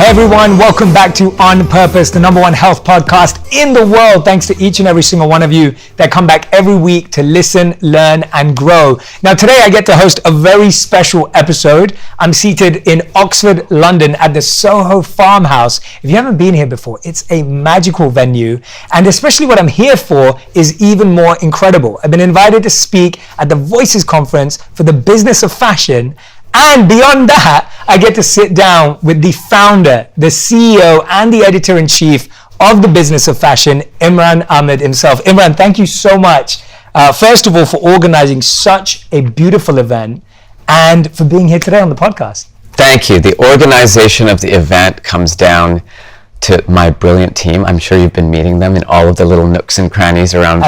Hey everyone, welcome back to On Purpose, the #1 health podcast in the world. Thanks to each and every single one of you that come back every week to listen, learn, and grow. Now today I get to host a very special episode. I'm seated in Oxford, London at the Soho Farmhouse. If you haven't been here before, it's a magical venue, and especially what I'm here for is even more incredible. I've been invited to speak at the Voices Conference for the business of fashion. And beyond that, I get to sit down with the founder, the CEO, and the editor-in-chief of the business of fashion, Imran Amed himself. Imran, thank you so much, first of all, for organizing such a beautiful event and for being here today on the podcast. Thank you. The organization of the event comes down to my brilliant team. I'm sure you've been meeting them in all of the little nooks and crannies around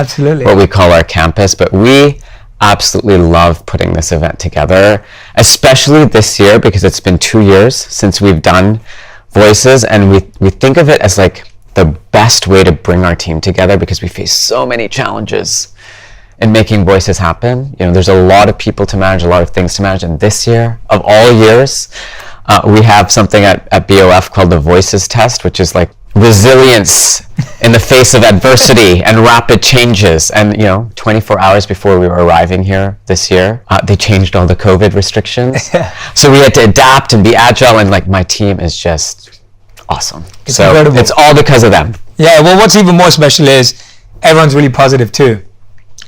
what we call our campus, but we absolutely love putting this event together, especially this year because it's been 2 years since we've done Voices, and we think of it as like the best way to bring our team together because we face so many challenges in making Voices happen. You know, there's a lot of people to manage, a lot of things to manage, and this year, of all years, we have something at BOF called the Voices Test, which is like resilience in the face of adversity and rapid changes. And 24 hours before we were arriving here this year, they changed all the COVID restrictions. So we had to adapt and be agile, and like my team is just awesome. It's incredible. It's all because of them. Yeah, well, what's even more special is everyone's really positive too.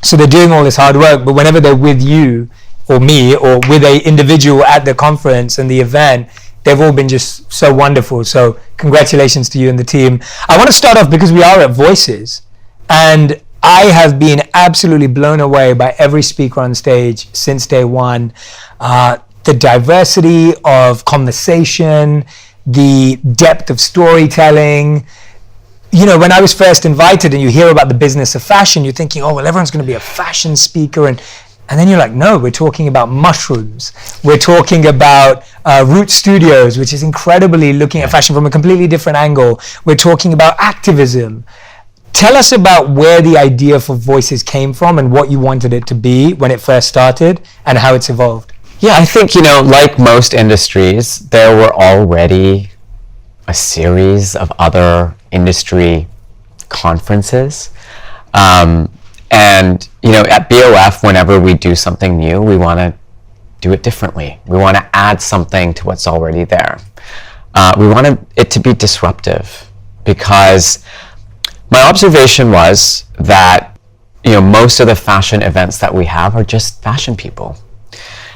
So they're doing all this hard work, but whenever they're with you or me or with an individual at the conference and the event, they've all been just so wonderful. So congratulations to you and the team. I want to start off because we are at Voices, and I have been absolutely blown away by every speaker on stage since day one. The diversity of conversation, the depth of storytelling. You know, when I was first invited and you hear about the business of fashion, you're thinking, oh, well, everyone's going to be a fashion speaker. And then you're like, no, we're talking about mushrooms. We're talking about Root Studios, which is incredibly looking at fashion from a completely different angle. We're talking about activism. Tell us about where the idea for Voices came from and what you wanted it to be when it first started and how it's evolved. Yeah, I think, like most industries, there were already a series of other industry conferences. And at BOF, whenever we do something new, we want to do it differently. We want to add something to what's already there. We want it to be disruptive because my observation was that most of the fashion events that we have are just fashion people.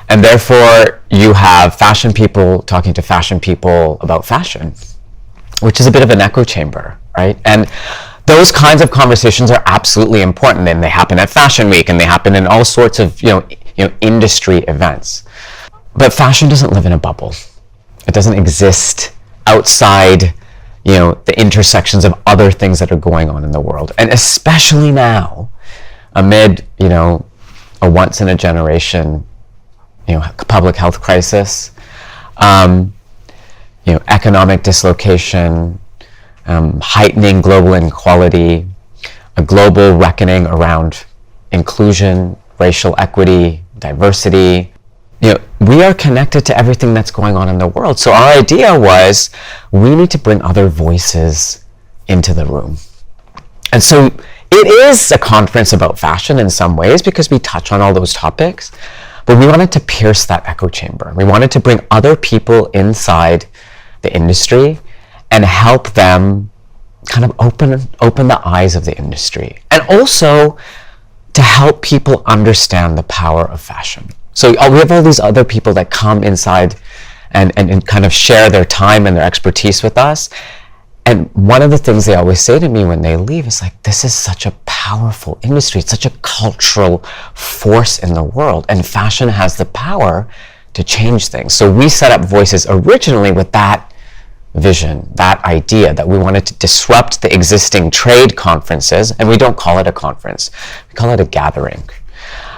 And therefore, you have fashion people talking to fashion people about fashion, which is a bit of an echo chamber, right? And those kinds of conversations are absolutely important, and they happen at Fashion Week, and they happen in all sorts of industry events. But fashion doesn't live in a bubble. It doesn't exist outside the intersections of other things that are going on in the world, and especially now, amid a once in a generation public health crisis, economic dislocation, heightening global inequality, a global reckoning around inclusion, racial equity, diversity. We are connected to everything that's going on in the world. So our idea was we need to bring other voices into the room. And so it is a conference about fashion in some ways because we touch on all those topics, but we wanted to pierce that echo chamber. We wanted to bring other people inside the industry and help them kind of open the eyes of the industry, and also to help people understand the power of fashion. So we have all these other people that come inside and kind of share their time and their expertise with us. And one of the things they always say to me when they leave is like, this is such a powerful industry. It's such a cultural force in the world, and fashion has the power to change things. So we set up Voices originally with that vision, that idea that we wanted to disrupt the existing trade conferences, and we don't call it a conference, we call it a gathering.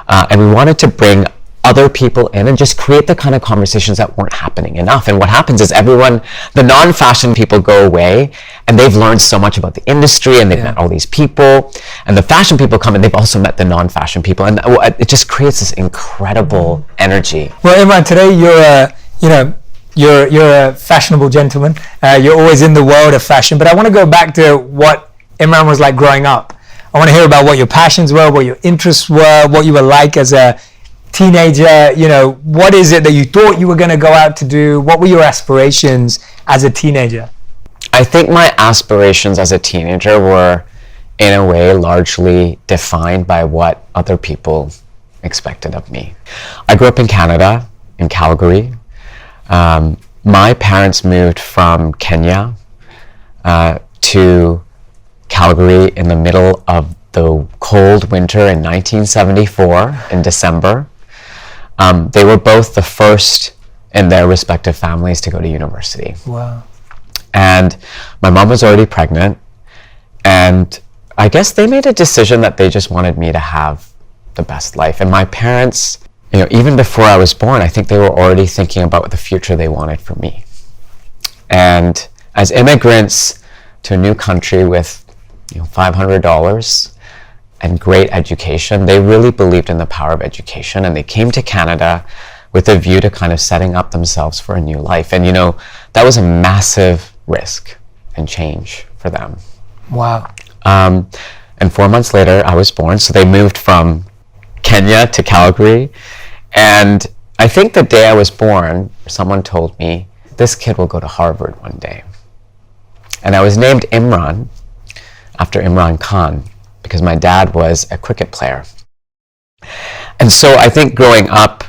And we wanted to bring other people in and just create the kind of conversations that weren't happening enough. And what happens is the non-fashion people go away and they've learned so much about the industry and they've met all these people, and the fashion people come and they've also met the non-fashion people, and it just creates this incredible energy. Well, Imran, today you're you're a fashionable gentleman. You're always in the world of fashion. But I want to go back to what Imran was like growing up. I want to hear about what your passions were, what your interests were, what you were like as a teenager. You know, what is it that you thought you were going to go out to do? What were your aspirations as a teenager? I think my aspirations as a teenager were, in a way, largely defined by what other people expected of me. I grew up in Canada, in Calgary. My parents moved from Kenya to Calgary in the middle of the cold winter in 1974 in December. They were both the first in their respective families to go to university. Wow. And my mom was already pregnant, and I guess they made a decision that they just wanted me to have the best life. And my parents, you know, even before I was born, I think they were already thinking about the future they wanted for me. And as immigrants to a new country with, you know, $500 and great education, they really believed in the power of education, and they came to Canada with a view to kind of setting up themselves for a new life. And, you know, that was a massive risk and change for them. Wow. And 4 months later, I was born. So they moved from Kenya to Calgary. And I think the day I was born, someone told me, this kid will go to Harvard one day. And I was named Imran after Imran Khan, because my dad was a cricket player. And so I think growing up,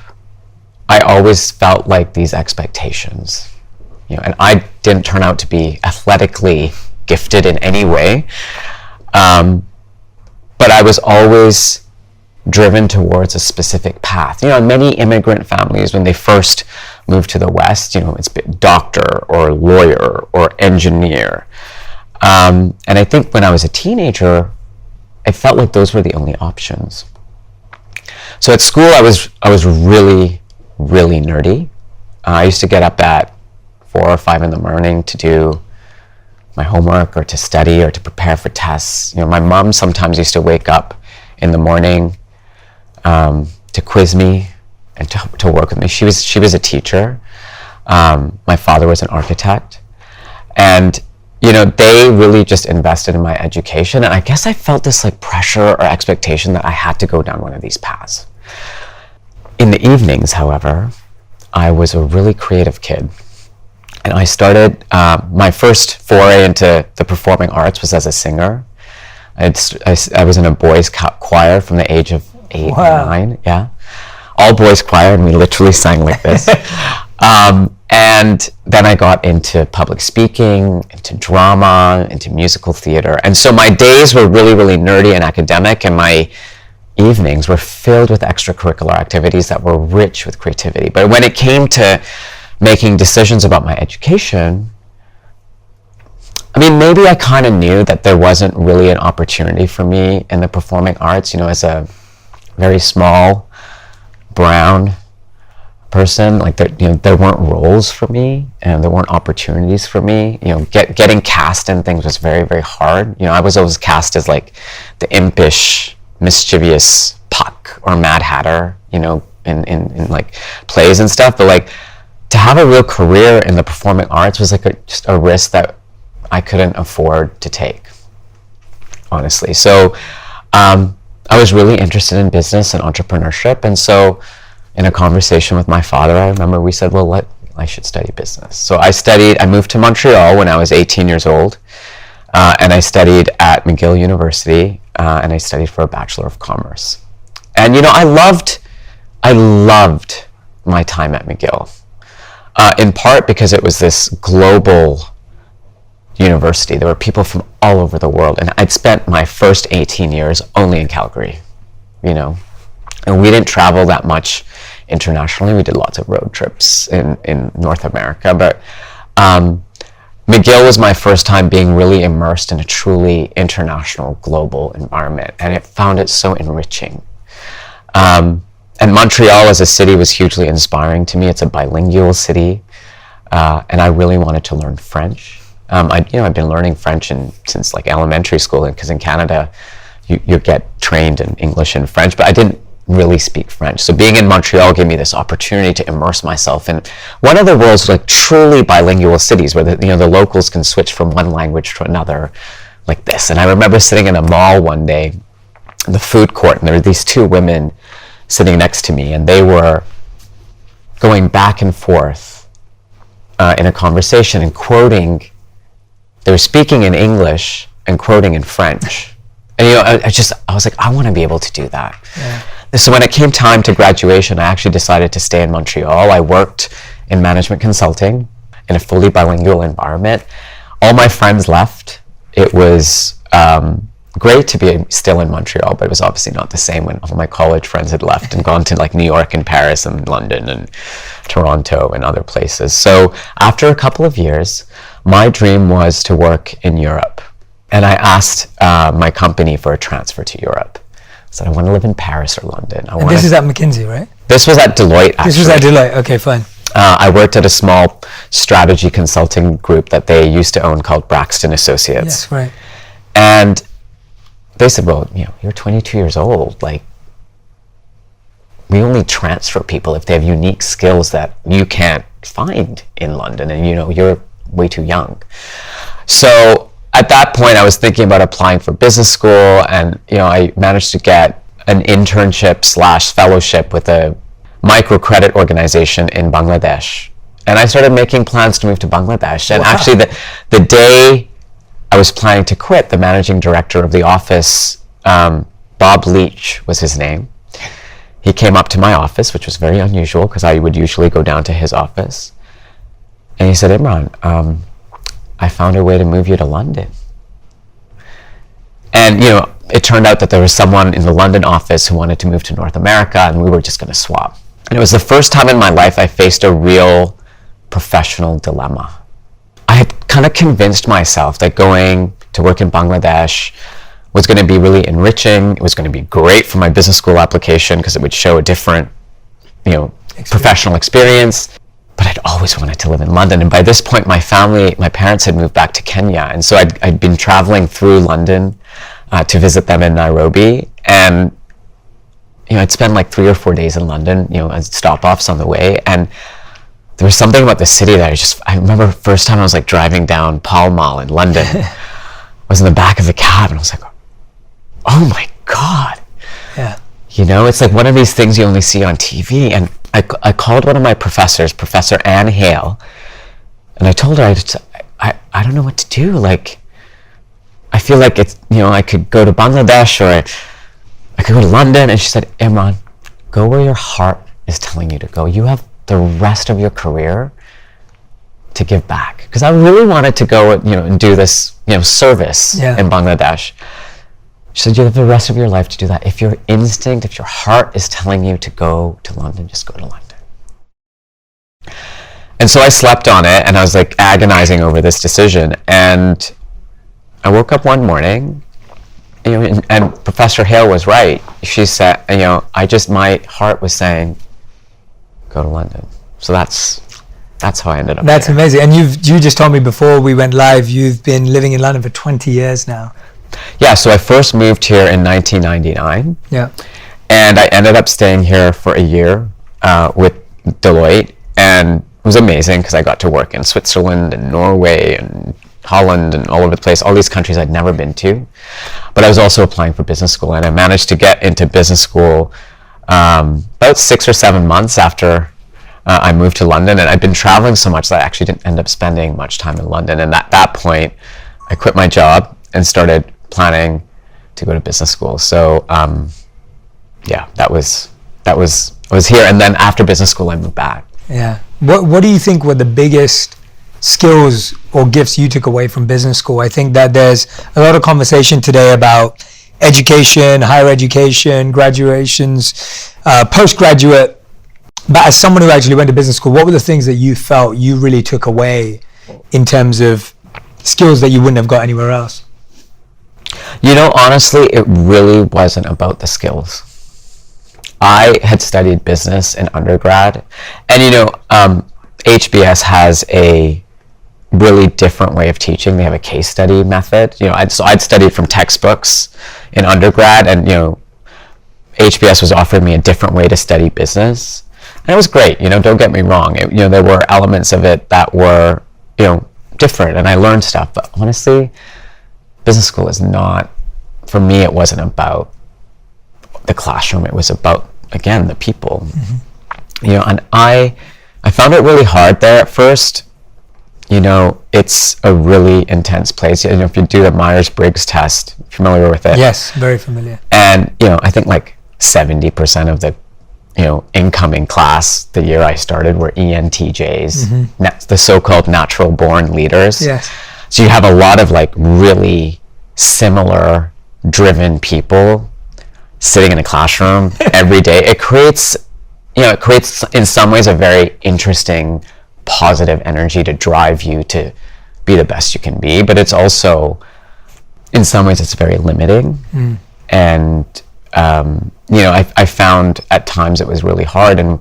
I always felt like these expectations, you know, and I didn't turn out to be athletically gifted in any way, but I was always driven towards a specific path. You know, many immigrant families, when they first move to the West, you know, it's doctor or lawyer or engineer. And I think when I was a teenager, I felt like those were the only options. So at school, I was really nerdy. I used to get up at 4 or 5 in the morning to do my homework or to study or to prepare for tests. You know, my mom sometimes used to wake up in the morning to quiz me and to work with me. She was a teacher. My father was an architect, and you know, they really just invested in my education. And I guess I felt this like pressure or expectation that I had to go down one of these paths. In the evenings, however, I was a really creative kid. And I started, my first foray into the performing arts was as a singer. I was in a boys' choir from the age of 8 Wow. or 9, yeah. All boys choir, and we literally sang like this. And then I got into public speaking, into drama, into musical theater. And so my days were really nerdy and academic, and my evenings were filled with extracurricular activities that were rich with creativity. But when it came to making decisions about my education, I mean, maybe I kind of knew that there wasn't really an opportunity for me in the performing arts. You know, as a very small, brown person, like there weren't roles for me, and there weren't opportunities for me. You know, getting cast in things was very hard. You know, I was always cast as like the impish, mischievous Puck or Mad Hatter, you know, in like plays and stuff. But like, to have a real career in the performing arts was like just a risk that I couldn't afford to take, honestly. So I was really interested in business and entrepreneurship, and so in a conversation with my father, I remember we said, well, I should study business. So I moved to Montreal when I was 18 years old, and I studied at McGill University, and I studied for a Bachelor of Commerce. And you know, I loved my time at McGill, in part because it was this global university. There were people from all over the world, and I'd spent my first 18 years only in Calgary, you know, and we didn't travel that much internationally. We did lots of road trips in North America, but McGill was my first time being really immersed in a truly international, global environment, and it found it so enriching. And Montreal as a city was hugely inspiring to me. It's a bilingual city, and I really wanted to learn French. I've been learning French since like elementary school, because in Canada, you get trained in English and French, but I didn't really speak French. So being in Montreal gave me this opportunity to immerse myself in one of the world's like truly bilingual cities, where the locals can switch from one language to another like this. And I remember sitting in a mall one day in the food court, and there were these two women sitting next to me, and they were going back and forth in a conversation and quoting. They were speaking in English and quoting in French. And I was like, I want to be able to do that. Yeah. So when it came time to graduation, I actually decided to stay in Montreal. I worked in management consulting in a fully bilingual environment. All my friends left. It was great to be still in Montreal, but it was obviously not the same when all my college friends had left and gone to like New York and Paris and London and Toronto and other places. So after a couple of years, my dream was to work in Europe. And I asked my company for a transfer to Europe. I said, I want to live in Paris or London. And this is at McKinsey, right? This was at Deloitte, actually. This was at Deloitte. Okay, fine. I worked at a small strategy consulting group that they used to own called Braxton Associates. Yes, right. And they said, well, you're 22 years old. Like, we only transfer people if they have unique skills that you can't find in London. And, you're way too young. So at that point, I was thinking about applying for business school, and I managed to get an internship / fellowship with a microcredit organization in Bangladesh. And I started making plans to move to Bangladesh. And actually, the day I was planning to quit, the managing director of the office, Bob Leach was his name. He came up to my office, which was very unusual because I would usually go down to his office. And he said, Imran, I found a way to move you to London. And, it turned out that there was someone in the London office who wanted to move to North America, and we were just going to swap. And it was the first time in my life I faced a real professional dilemma. I had kind of convinced myself that going to work in Bangladesh was going to be really enriching. It was going to be great for my business school application because it would show a different, professional experience. But I'd always wanted to live in London. And by this point, my parents had moved back to Kenya. And so I'd been traveling through London to visit them in Nairobi. And, I'd spend like 3 or 4 days in London, as stop-offs on the way. And there was something about the city that I remember the first time I was like driving down Pall Mall in London. I was in the back of the cab and I was like, oh my God. Yeah. It's like one of these things you only see on TV. And I called one of my professors, Professor Anne Hale, and I told her, I don't know what to do. Like, I feel like it's, I could go to Bangladesh or I could go to London. And she said, Imran, go where your heart is telling you to go. You have the rest of your career to give back. Because I really wanted to go, and do this, service in Bangladesh. She said, you have the rest of your life to do that. If your instinct, if your heart is telling you to go to London, just go to London. And so I slept on it, and I was like agonizing over this decision. And I woke up one morning, and Professor Hale was right. She said, my heart was saying, go to London. So that's how I ended up That's here. amazing. And you just told me before we went live, you've been living in London for 20 years now. Yeah, so I first moved here in 1999. Yeah. And I ended up staying here for a year with Deloitte, and it was amazing because I got to work in Switzerland and Norway and Holland and all over the place, all these countries I'd never been to. But I was also applying for business school, and I managed to get into business school about 6 or 7 months after I moved to London. And I'd been traveling so much that I actually didn't end up spending much time in London. And at that point, I quit my job and started planning to go to business school. So I was here, and then after business school I moved back. Yeah. What do you think were the biggest skills or gifts you took away from business school? I think that there's a lot of conversation today about education, higher education, graduations, postgraduate. But as someone who actually went to business school, what were the things that you felt you really took away in terms of skills that you wouldn't have got anywhere else? Honestly, it really wasn't about the skills. I had studied business in undergrad, and HBS has a really different way of teaching. They have a case study method. I'd studied from textbooks in undergrad, and HBS was offering me a different way to study business. And it was great, don't get me wrong. There were elements of it that were, different, and I learned stuff. But honestly, business school is not, for me, it wasn't about the classroom. It was about, again, the people. And I found it really hard there at first. It's a really intense place. If you do the Myers-Briggs test, familiar with it? Yes, very familiar. And, I think like 70% of the, incoming class the year I started were ENTJs, the so-called natural born leaders. Yes. So you have a lot of like really similar driven people sitting in a classroom every day. It creates in some ways a very interesting, positive energy to drive you to be the best you can be, but it's also, in some ways, it's very limiting. And I found at times it was really hard. And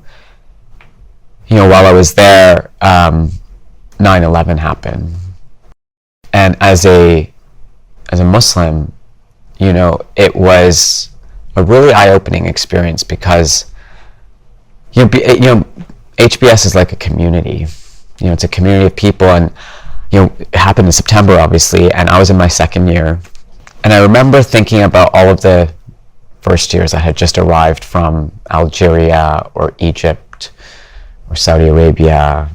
while I was there, 9/11 happened, and as a Muslim, it was a really eye-opening experience, because HBS is like a community. It's a community of people, and it happened in September, obviously, and I was in my second year. And I remember thinking about all of the first years that had just arrived from Algeria or Egypt or Saudi Arabia,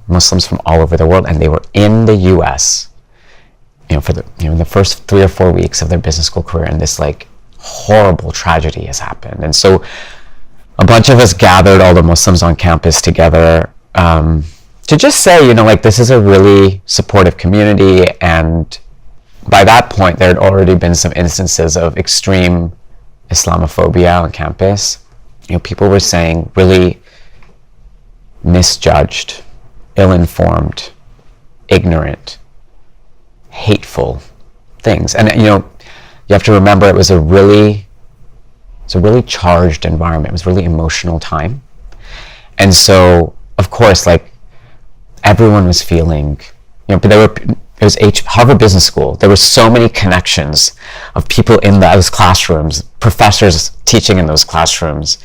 Muslims from all over the world, and they were in the US, for the first 3 or 4 weeks of their business school career, and this like horrible tragedy has happened. And so a bunch of us gathered, all the Muslims on campus together, to just say, this is a really supportive community. And by that point, there had already been some instances of extreme Islamophobia on campus. People were saying really misjudged, ill-informed, ignorant, hateful things. And, you have to remember it was a really charged environment. It was a really emotional time. And so, of course, like, everyone was feeling, but it was Harvard Business School. There were so many connections of people in those classrooms, professors teaching in those classrooms,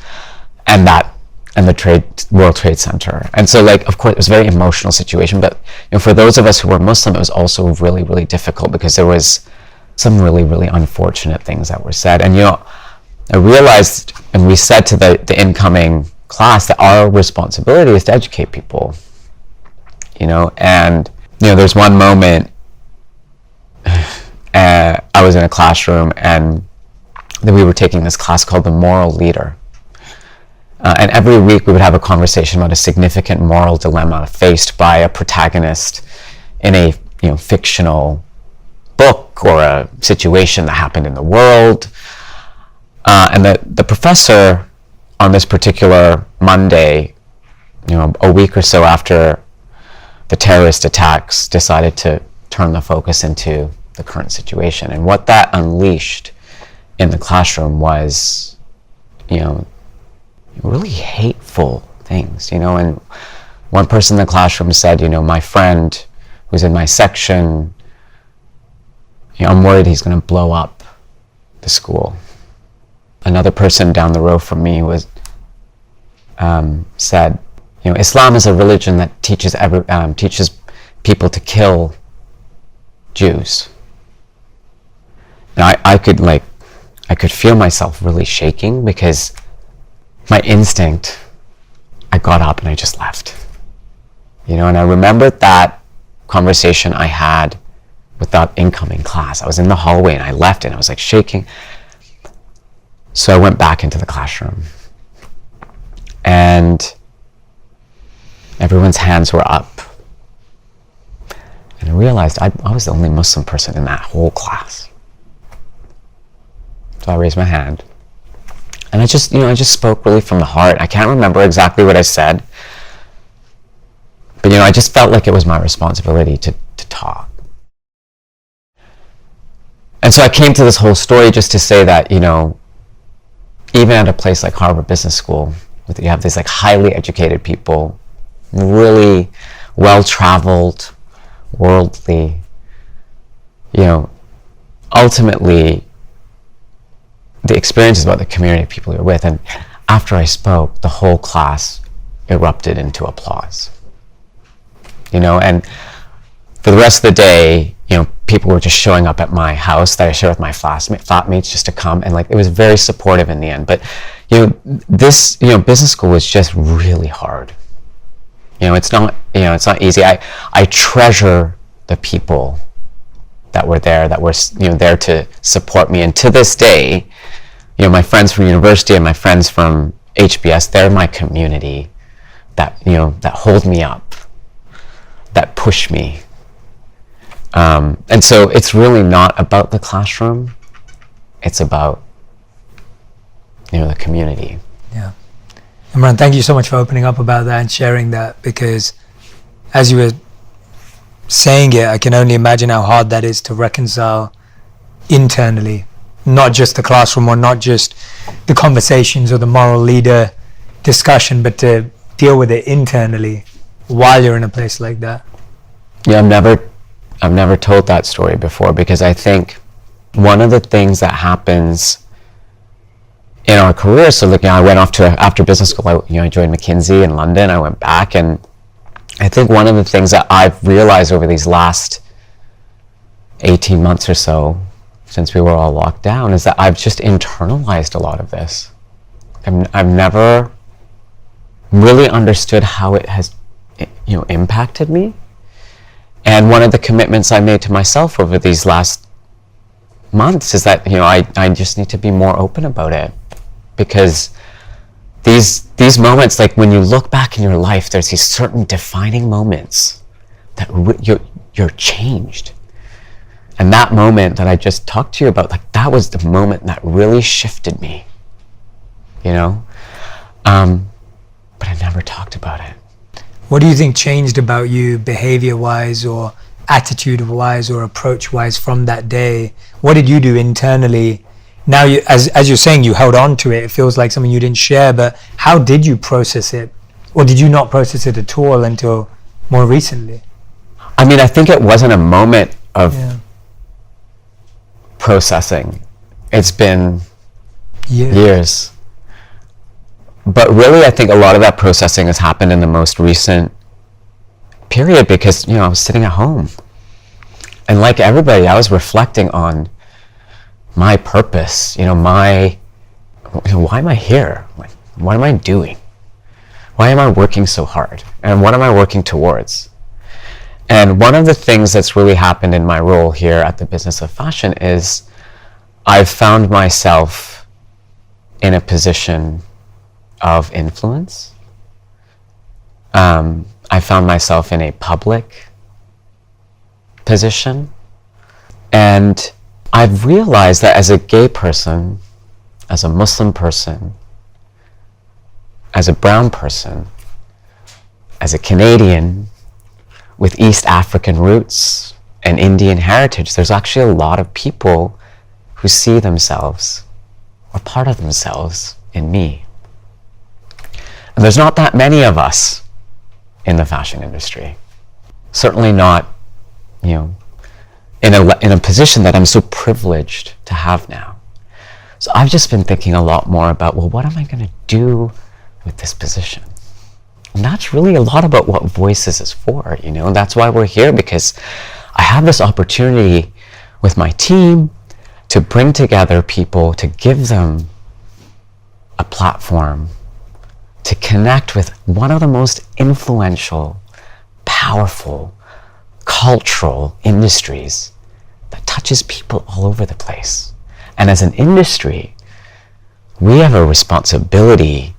and the World Trade Center. And so, like, of course, it was a very emotional situation. But for those of us who were Muslim, it was also really, really difficult, because there was some really, really unfortunate things that were said. And I realized, and we said to the incoming class, that our responsibility is to educate people. And there's one moment I was in a classroom, and then we were taking this class called The Moral Leader. And every week we would have a conversation about a significant moral dilemma faced by a protagonist in a fictional book or a situation that happened in the world. And the professor on this particular Monday, a week or so after the terrorist attacks, decided to turn the focus into the current situation. And what that unleashed in the classroom was, really hateful things, and one person in the classroom said, my friend who's in my section, I'm worried he's going to blow up the school. Another person down the row from me said, Islam is a religion that teaches people to kill Jews. Now I could feel myself really shaking, because my instinct, I got up and I just left. And I remembered that conversation I had with that incoming class. I was in the hallway and I left, and I was like shaking. So I went back into the classroom, and everyone's hands were up. And I realized I was the only Muslim person in that whole class. So I raised my hand, and I just spoke really from the heart. I can't remember exactly what I said, but I just felt like it was my responsibility to talk. And so I came to this whole story just to say that, even at a place like Harvard Business School, you have these like highly educated people, really well-traveled, worldly, ultimately the experience is about the community of people you're with. And after I spoke, the whole class erupted into applause. And for the rest of the day, people were just showing up at my house that I share with my flatmates just to come, and it was very supportive in the end. But this business school was just really hard. It's not easy. I treasure the people that were there, there to support me. And to this day, my friends from university and my friends from HBS, they're my community that hold me up, that push me. And so it's really not about the classroom. It's about, the community. Yeah. Imran, thank you so much for opening up about that and sharing that, because as you were saying it, I can only imagine how hard that is to reconcile internally, not just the classroom or not just the conversations or the moral leader discussion, but to deal with it internally while you're in a place like that. Yeah, I've never told that story before, because I think one of the things that happens in our career, so I went off to, after business school, I joined McKinsey in London. I went back, and I think one of the things that I've realized over these last 18 months or so, since we were all locked down, is that I've just internalized a lot of this. I've never really understood how it has, impacted me. And one of the commitments I made to myself over these last months is that, I just need to be more open about it. Because these moments, when you look back in your life, there's these certain defining moments that you're changed. And that moment that I just talked to you about, that was the moment that really shifted me, but I never talked about it. What do you think changed about you behavior-wise or attitude-wise or approach-wise from that day? What did you do internally? Now, as you're saying, you held on to it. It feels like something you didn't share, but how did you process it? Or did you not process it at all until more recently? I think it wasn't a moment of processing. It's been years. But really, I think a lot of that processing has happened in the most recent period, because, I was sitting at home. And like everybody, I was reflecting on my purpose, why am I here? What am I doing? Why am I working so hard? And what am I working towards? And one of the things that's really happened in my role here at the Business of Fashion is I've found myself in a position of influence. I found myself in a public position. And I've realized that as a gay person, as a Muslim person, as a brown person, as a Canadian with East African roots and Indian heritage, there's actually a lot of people who see themselves or part of themselves in me. And there's not that many of us in the fashion industry. Certainly not, in a position that I'm so privileged to have now. So I've just been thinking a lot more about, what am I going to do with this position? And that's really a lot about what Voices is for, and that's why we're here, because I have this opportunity with my team to bring together people, to give them a platform, to connect with one of the most influential, powerful, cultural industries that touches people all over the place. And as an industry, we have a responsibility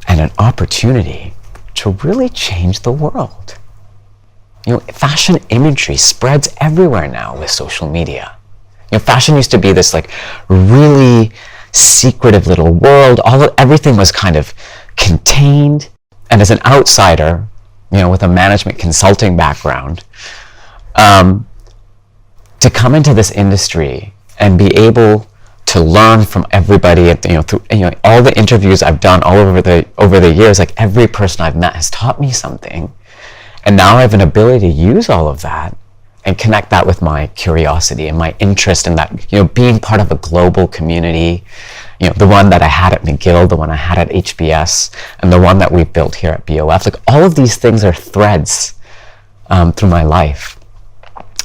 and an opportunity to really change the world. Fashion imagery spreads everywhere now with social media. Fashion used to be this really secretive little world. Everything was kind of contained. And as an outsider, with a management consulting background, to come into this industry and be able to learn from everybody, through all the interviews I've done all over the years, every person I've met has taught me something, and now I have an ability to use all of that and connect that with my curiosity and my interest in that, being part of a global community, the one that I had at McGill, the one I had at HBS, and the one that we've built here at BOF. Like, all of these things are threads through my life.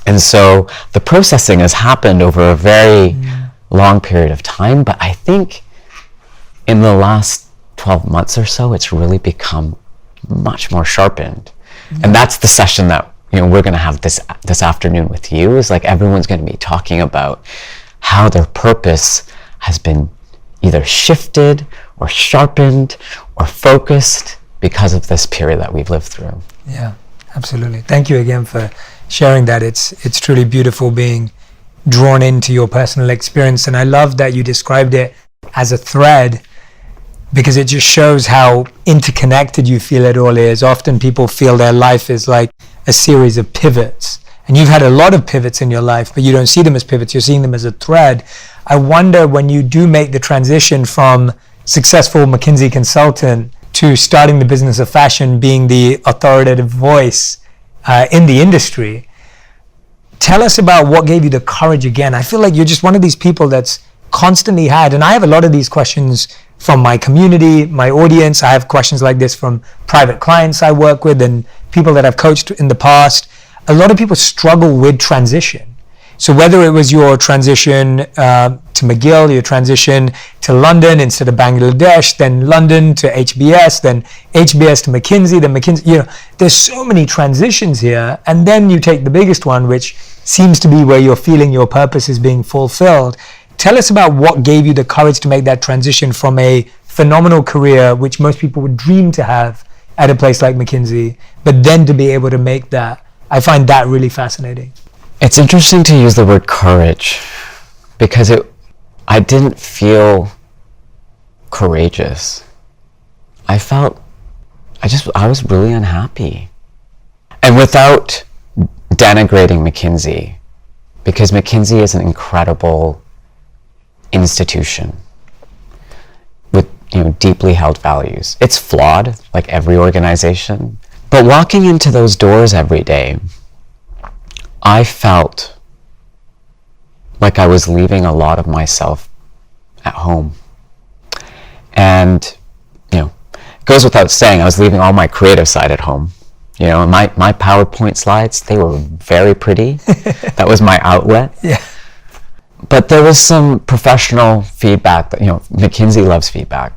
And so the processing has happened over a very long period of time, but I think in the last 12 months or so, it's really become much more sharpened. And that's the session that we're going to have this afternoon with you, is like everyone's going to be talking about how their purpose has been either shifted or sharpened or focused because of this period that we've lived through. Yeah, absolutely. Thank you again for sharing that. It's truly beautiful being drawn into your personal experience, and I love that you described it as a thread, because it just shows how interconnected you feel it all is. Often people feel their life is like a series of pivots, and you've had a lot of pivots in your life, but you don't see them as pivots, you're seeing them as a thread. I wonder, when you do make the transition from successful McKinsey consultant to starting the business of fashion, being the authoritative voice in the industry, tell us about what gave you the courage again. I feel like you're just one of these people that's constantly had, and I have a lot of these questions from my community, my audience. I have questions like this from private clients I work with and people that I've coached in the past. A lot of people struggle with transition. So whether it was your transition to McGill, your transition to London instead of Bangladesh, then London to HBS, then HBS to McKinsey, then McKinsey, there's so many transitions here. And then you take the biggest one, which seems to be where you're feeling your purpose is being fulfilled. Tell us about what gave you the courage to make that transition from a phenomenal career, which most people would dream to have at a place like McKinsey, but then to be able to make that. I find that really fascinating. It's interesting to use the word courage, because I didn't feel courageous. I was really unhappy. And without denigrating McKinsey, because McKinsey is an incredible institution with deeply held values. It's flawed, like every organization, but walking into those doors every day, I felt like I was leaving a lot of myself at home. And it goes without saying, I was leaving all my creative side at home. And my PowerPoint slides, they were very pretty. That was my outlet. Yeah. But there was some professional feedback that, McKinsey loves feedback.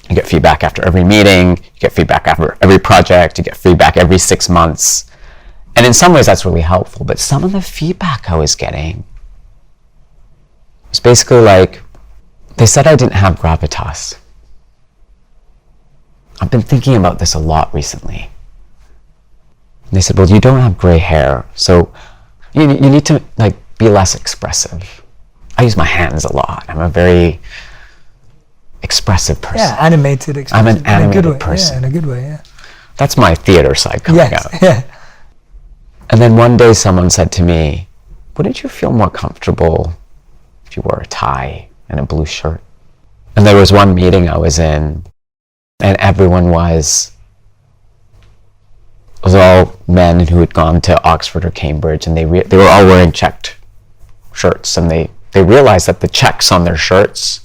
You get feedback after every meeting, you get feedback after every project, you get feedback every 6 months. And in some ways that's really helpful, but some of the feedback I was getting was basically like, they said I didn't have gravitas. I've been thinking about this a lot recently. And they said, well, you don't have gray hair, so you need to be less expressive. I use my hands a lot. I'm a very expressive person. Yeah, animated, expressive. I'm an animated person. Yeah, in a good way, yeah. That's my theater side coming out. Yeah. And then one day someone said to me, wouldn't you feel more comfortable if you wore a tie and a blue shirt? And there was one meeting I was in, and everyone was all men who had gone to Oxford or Cambridge, and they were all wearing checked shirts, and they realized that the checks on their shirts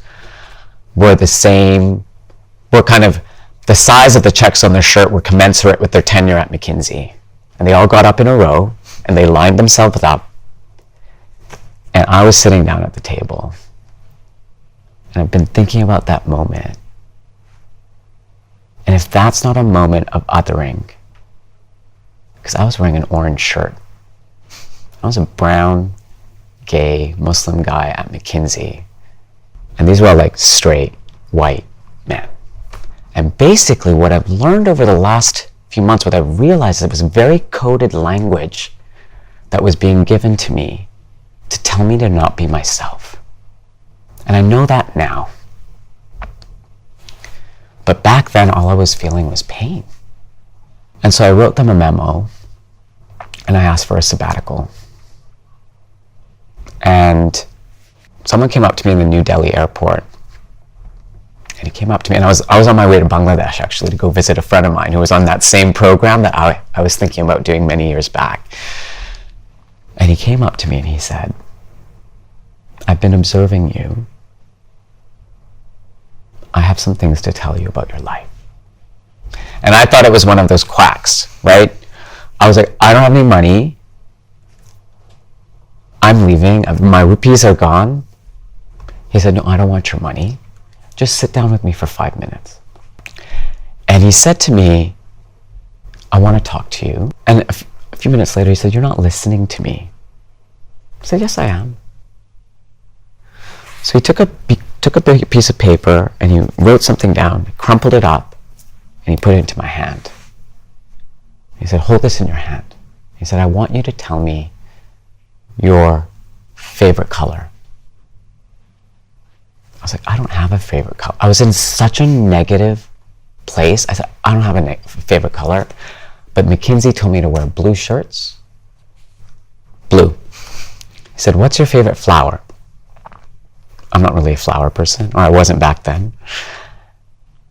were kind of the size of the checks on their shirt were commensurate with their tenure at McKinsey. And they all got up in a row, and they lined themselves up. And I was sitting down at the table. And I've been thinking about that moment. And if that's not a moment of othering, because I was wearing an orange shirt. I was a brown, gay, Muslim guy at McKinsey. And these were all straight, white men. And basically what I've learned over the last few months, what I realized, it was very coded language that was being given to me to tell me to not be myself. And I know that now. But back then, all I was feeling was pain. And so I wrote them a memo, and I asked for a sabbatical. And someone came up to me in the New Delhi airport. And he came up to me, and I was on my way to Bangladesh, actually, to go visit a friend of mine who was on that same program that I was thinking about doing many years back. And he came up to me and he said, I've been observing you. I have some things to tell you about your life. And I thought it was one of those quacks, right? I was like, I don't have any money. I'm leaving. My rupees are gone. He said, no, I don't want your money. Just sit down with me for 5 minutes. And he said to me, I want to talk to you. And a few minutes later, he said, you're not listening to me. I said, yes, I am. So he took a big piece of paper and he wrote something down, crumpled it up, and he put it into my hand. He said, hold this in your hand. He said, I want you to tell me your favorite color. I was like, I don't have a favorite color. I was in such a negative place. I said, I don't have a favorite color. But McKinsey told me to wear blue shirts. Blue. He said, what's your favorite flower? I'm not really a flower person, or I wasn't back then.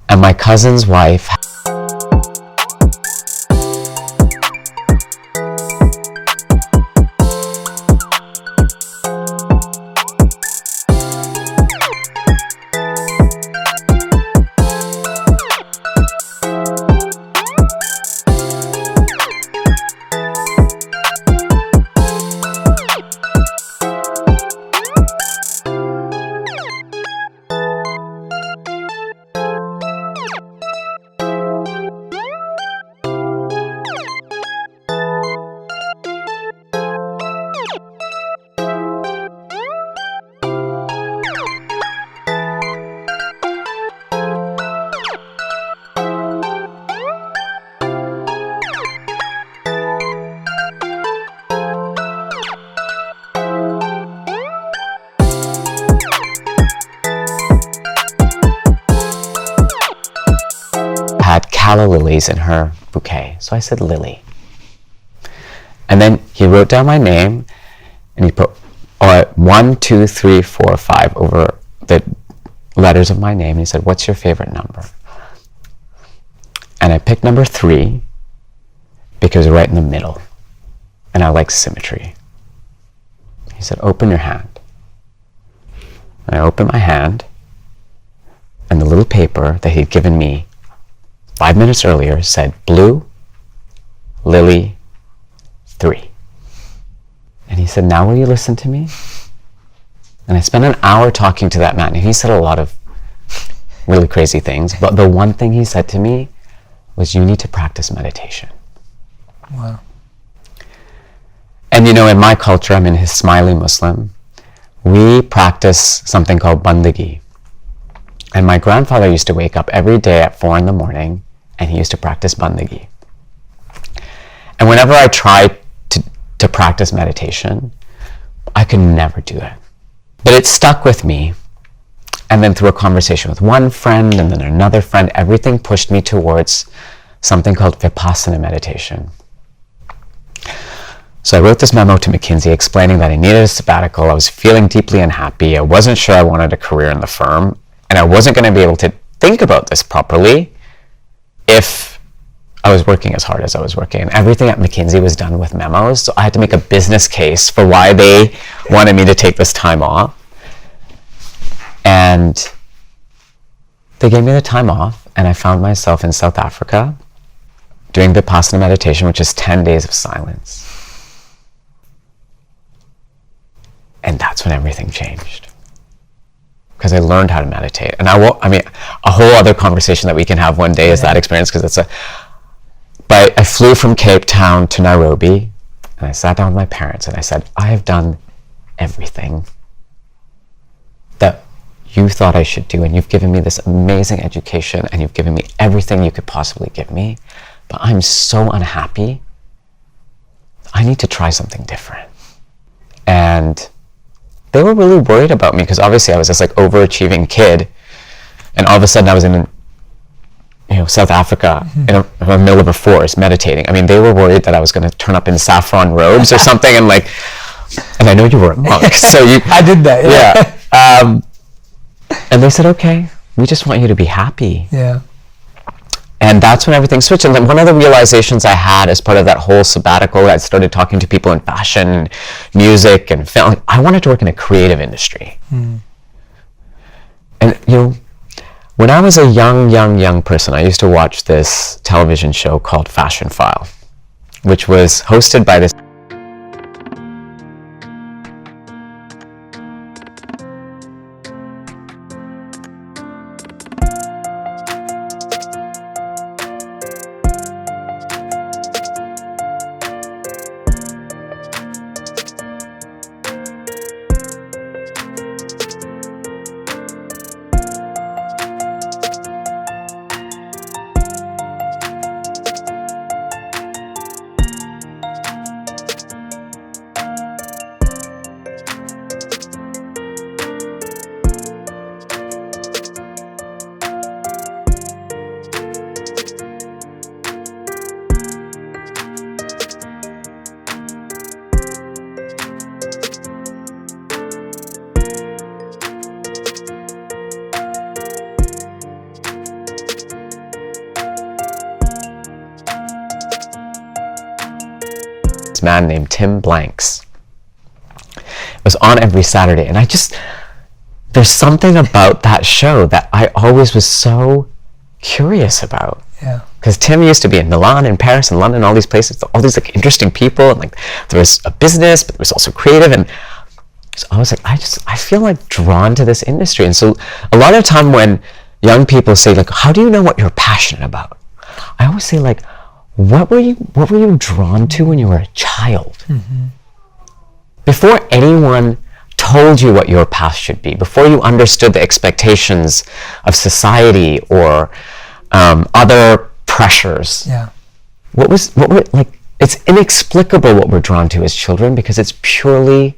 And my cousin's wife had calla lilies in her bouquet. So I said Lily. And then he wrote down my name and he put 1, 2, 3, 4, 5 over the letters of my name. He said, what's your favorite number? And I picked number 3 because right in the middle. And I like symmetry. He said, open your hand. And I opened my hand and the little paper that he'd given me 5 minutes earlier said blue, Lily, 3. And he said, now will you listen to me? And I spent an hour talking to that man, and he said a lot of really crazy things, but the one thing he said to me was, you need to practice meditation. Wow. And you know, in my culture, I'm in Ismaili Muslim, we practice something called bandagi. And my grandfather used to wake up every day at 4 in the morning, and he used to practice bandagi. And whenever I tried to practice meditation, I could never do it. But it stuck with me. And then through a conversation with one friend and then another friend, everything pushed me towards something called Vipassana meditation. So I wrote this memo to McKinsey explaining that I needed a sabbatical. I was feeling deeply unhappy. I wasn't sure I wanted a career in the firm. And I wasn't going to be able to think about this properly if I was working as hard as I was working. And everything at McKinsey was done with memos. So I had to make a business case for why they wanted me to take this time off. And they gave me the time off, and I found myself in South Africa doing Vipassana meditation, which is 10 days of silence. And that's when everything changed. Because I learned how to meditate. And a whole other conversation that we can have one day is that experience, because but I flew from Cape Town to Nairobi, and I sat down with my parents and I said, I have done everything that you thought I should do, and you've given me this amazing education, and you've given me everything you could possibly give me, but I'm so unhappy. I need to try something different. And they were really worried about me, because obviously I was this overachieving kid, and all of a sudden I was in South Africa, in the middle of a forest meditating. I mean, they were worried that I was going to turn up in saffron robes or something, and I know you were a monk, so you. I did that. Yeah. And they said, okay, we just want you to be happy. Yeah. And that's when everything switched. And then one of the realizations I had as part of that whole sabbatical, I started talking to people in fashion, music, and film. Like, I wanted to work in a creative industry. And, you know, when I was a young person, I used to watch this television show called Fashion File, which was hosted by this man named Tim Blanks. It was on every Saturday, and there's something about that show that I always was so curious about. Yeah. Because Tim used to be in Milan and Paris and London, all these places, all these like interesting people, and like there was a business, but there was also creative, and so I was like, I feel like drawn to this industry. And so a lot of time when young people say like, how do you know what you're passionate about? I always say like, what were you drawn to when you were a child? Before anyone told you what your path should be, before you understood the expectations of society or other pressures. Yeah. What were like? It's inexplicable what we're drawn to as children because it's purely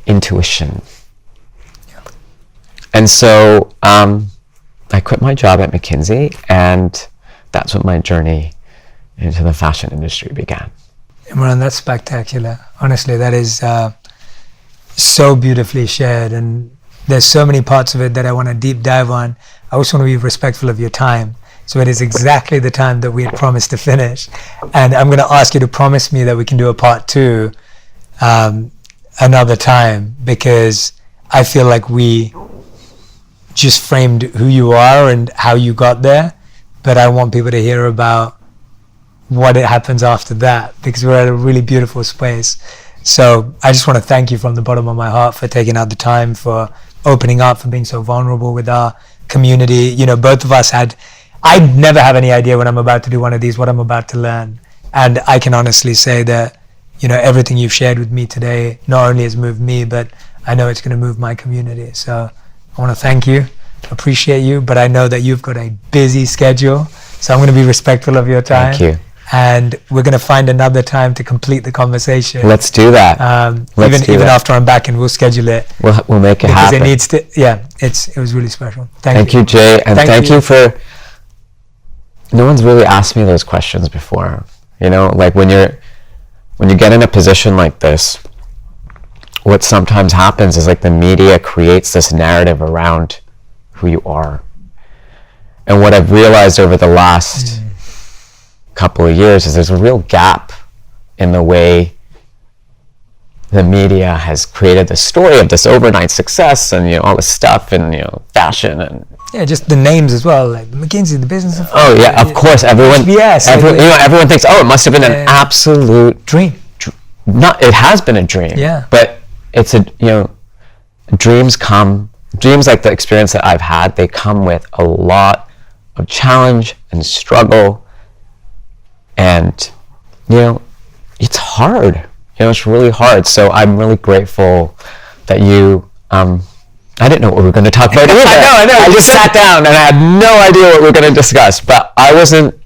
intuition. Yeah. And so I quit my job at McKinsey, and that's what my journey into the fashion industry began. Imran, that's spectacular. Honestly, that is so beautifully shared, and there's so many parts of it that I want to deep dive on. I also want to be respectful of your time. So it is exactly the time that we had promised to finish. And I'm going to ask you to promise me that we can do a part 2 another time, because I feel like we just framed who you are and how you got there, but I want people to hear about what it happens after that, because we're at a really beautiful space. So I just want to thank you from the bottom of my heart for taking out the time, for opening up, for being so vulnerable with our community. You know, both of us I never have any idea when I'm about to do one of these, what I'm about to learn. And I can honestly say that, you know, everything you've shared with me today not only has moved me, but I know it's going to move my community. So I want to thank you, appreciate you, but I know that you've got a busy schedule, so I'm going to be respectful of your time. Thank you. And we're going to find another time to complete the conversation. Let's do that. Even after I'm back, and we'll schedule it. We'll make it happen. Because it needs to, yeah, it was really special. Thank you, Jay. And thank you for, no one's really asked me those questions before. You know, like when you get in a position like this, what sometimes happens is like the media creates this narrative around who you are. And what I've realized over the last couple of years is there's a real gap in the way the media has created the story of this overnight success and, you know, all this stuff and, you know, fashion and just the names as well, like McKinsey, the business of of course, everyone everyone thinks, oh, it must have been an absolute dream. It has been a dream, but it's dreams like the experience that I've had, they come with a lot of challenge and struggle. And, you know, it's hard. You know, it's really hard. So I'm really grateful that you, I didn't know what we were going to talk about either. I know. I just sat down and I had no idea what we were going to discuss. But I wasn't